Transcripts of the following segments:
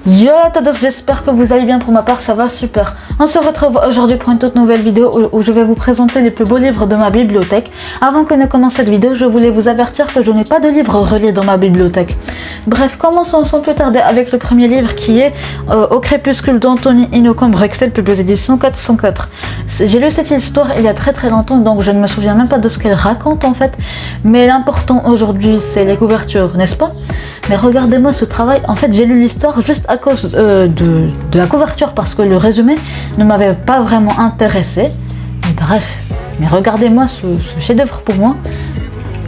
Yo à tous, j'espère que vous allez bien. Pour ma part ça va super. On se retrouve aujourd'hui pour une toute nouvelle vidéo où je vais vous présenter les plus beaux livres de ma bibliothèque. Avant que ne commence cette vidéo, je voulais vous avertir que je n'ai pas de livres reliés dans ma bibliothèque. Bref, commençons sans plus tarder avec le premier livre qui est Au crépuscule d'Anthony Innocent Bruxelles, publié aux éditions 404. J'ai lu cette histoire il y a très longtemps, donc je ne me souviens même pas de ce qu'elle raconte en fait. Mais l'important aujourd'hui c'est les couvertures, n'est-ce pas? Mais regardez-moi ce travail. En fait, j'ai lu l'histoire juste à cause de la couverture parce que le résumé ne m'avait pas vraiment intéressé. Mais bref, mais regardez-moi ce chef-d'œuvre pour moi.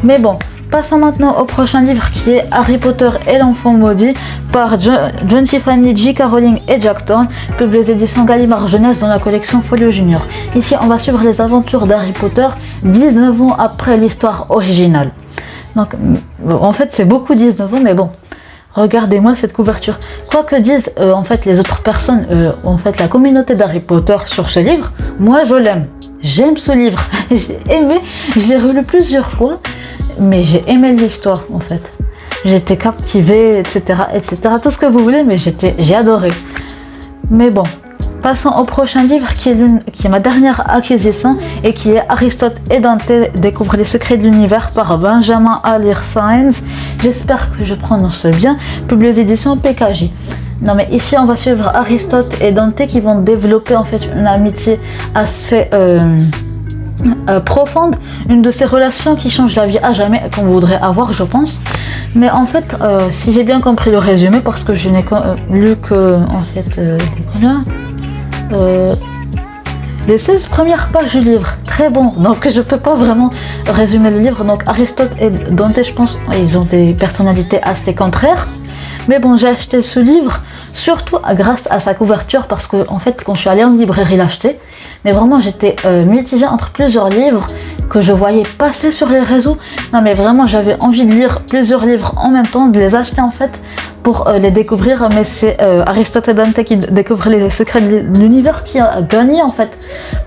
Mais bon, passons maintenant au prochain livre qui est Harry Potter et l'enfant maudit par John Tiffany, J.K. Rowling et Jack Thorne, publié aux éditions Gallimard Jeunesse dans la collection Folio Junior. Ici, on va suivre les aventures d'Harry Potter 19 ans après l'histoire originale. Donc, en fait, c'est beaucoup 19 ans, mais bon, regardez-moi cette couverture. Quoi que disent en fait les autres personnes, en fait la communauté d'Harry Potter sur ce livre, moi je l'aime. J'aime ce livre, j'ai aimé, j'ai relu plusieurs fois, mais j'ai aimé l'histoire en fait. J'étais captivée, etc., tout ce que vous voulez, mais j'ai adoré. Mais bon. Passons au prochain livre qui est ma dernière acquisition et qui est Aristote et Dante découvrent les secrets de l'univers par Benjamin Alire Sáenz. J'espère que je prononce bien, publié aux éditions PKJ. Non mais ici on va suivre Aristote et Dante qui vont développer en fait une amitié assez profonde, une de ces relations qui change la vie à jamais qu'on voudrait avoir, je pense. Mais en fait, si j'ai bien compris le résumé, parce que je n'ai lu que en fait les 16 premières pages du livre, très bon, donc je peux pas vraiment résumer le livre. Donc Aristote et Dante, je pense, ils ont des personnalités assez contraires, mais bon, j'ai acheté ce livre surtout grâce à sa couverture, parce que en fait quand je suis allée en librairie l'acheter, mais vraiment j'étais mitigée entre plusieurs livres que je voyais passer sur les réseaux. Non mais vraiment j'avais envie de lire plusieurs livres en même temps, de les acheter en fait pour les découvrir, mais c'est Aristote et Dante qui découvrent les secrets de l'univers qui a gagné en fait,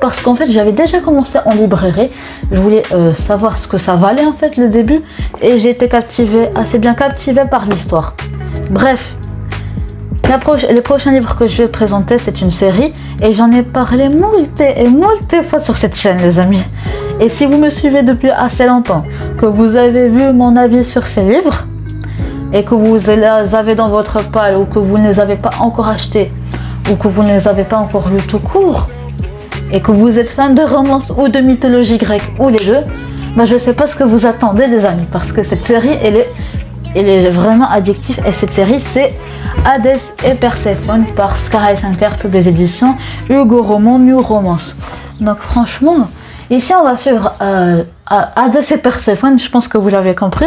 parce qu'en fait j'avais déjà commencé en librairie, je voulais savoir ce que ça valait en fait le début, et j'ai été assez bien captivée par l'histoire. Bref, le prochain livre que je vais présenter c'est une série, et j'en ai parlé moult fois sur cette chaîne les amis. Et si vous me suivez depuis assez longtemps, que vous avez vu mon avis sur ces livres, et que vous les avez dans votre palle, ou que vous ne les avez pas encore achetés, ou que vous ne les avez pas encore lus tout court, et que vous êtes fan de romance ou de mythologie grecque, ou les deux, bah je sais pas ce que vous attendez les amis, parce que cette série elle est vraiment addictive. Et cette série c'est Hadès et Perséphone par Scarlett Sinclair, publié aux éditions Hugo Roman New Romance. Donc franchement, ici on va suivre Hadès et Perséphone, je pense que vous l'avez compris.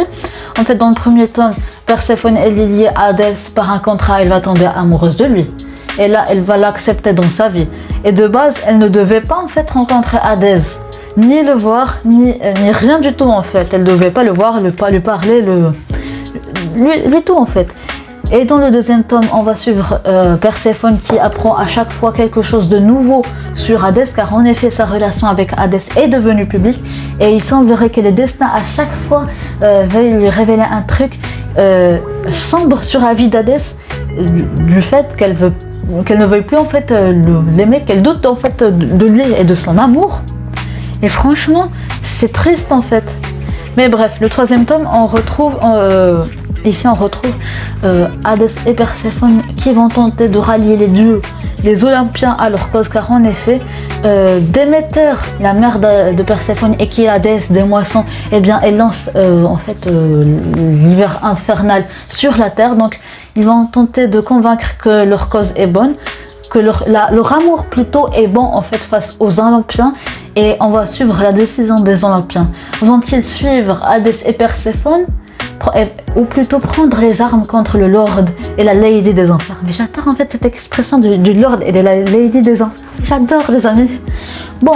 En fait dans le premier tome, Perséphone est liée à Hadès par un contrat, elle va tomber amoureuse de lui. Et là elle va l'accepter dans sa vie. Et de base elle ne devait pas en fait rencontrer Hadès, ni le voir, ni rien du tout en fait. Elle ne devait pas le voir, pas lui parler, lui tout en fait. Et dans le deuxième tome, on va suivre Perséphone qui apprend à chaque fois quelque chose de nouveau sur Hadès, car en effet sa relation avec Hadès est devenue publique, et il semblerait que le destin à chaque fois veuille lui révéler un truc sombre sur la vie d'Hadès, du fait qu'elle ne veuille plus en fait l'aimer, qu'elle doute en fait de lui et de son amour. Et franchement, c'est triste en fait. Mais bref, le troisième tome, on retrouve Hadès et Perséphone qui vont tenter de rallier les dieux, les Olympiens à leur cause, car en effet Déméter, la mère de Perséphone et qui est la déesse des moissons, eh bien elle lance l'hiver infernal sur la terre. Donc ils vont tenter de convaincre que leur cause est bonne, que leur amour plutôt est bon en fait face aux Olympiens, et on va suivre la décision des Olympiens. Vont-ils suivre Hadès et Perséphone, ou plutôt prendre les armes contre le Lord et la Lady des Enfers? Mais j'adore en fait cette expression du Lord et de la Lady des Enfers, j'adore les amis. Bon,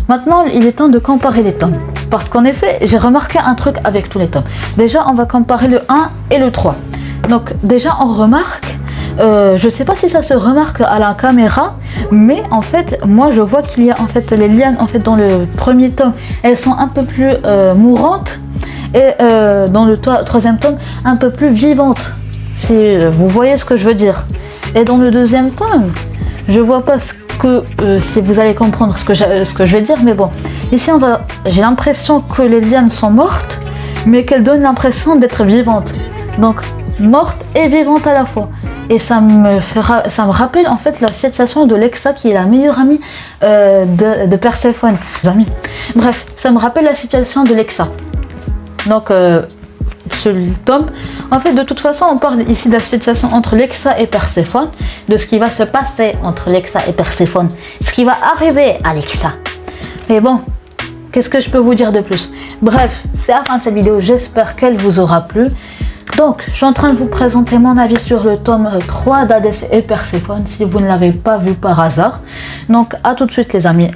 maintenant il est temps de comparer les tomes, parce qu'en effet j'ai remarqué un truc avec tous les tomes. Déjà on va comparer le 1 et le 3. Donc déjà on remarque, je sais pas si ça se remarque à la caméra, mais en fait moi je vois qu'il y a en fait les lianes en fait dans le premier tome, elles sont un peu plus mourantes, et dans le troisième tome un peu plus vivantes, si vous voyez ce que je veux dire. Et dans le deuxième tome, je vois pas ce que si vous allez comprendre ce que je vais dire, mais bon, ici j'ai l'impression que les lianes sont mortes, mais qu'elles donnent l'impression d'être vivantes. Donc morte et vivante à la fois. Et ça me rappelle en fait la situation de Lexa qui est la meilleure amie de Perséphone. Amis. Bref, ça me rappelle la situation de Lexa. Donc ce tome, en fait de toute façon on parle ici de la situation entre Lexa et Perséphone, de ce qui va se passer entre Lexa et Perséphone, ce qui va arriver à Lexa. Mais bon, qu'est-ce que je peux vous dire de plus? Bref, c'est la fin de cette vidéo, j'espère qu'elle vous aura plu. Donc, je suis en train de vous présenter mon avis sur le tome 3 d'Hadès et Perséphone, si vous ne l'avez pas vu par hasard. Donc, à tout de suite les amis.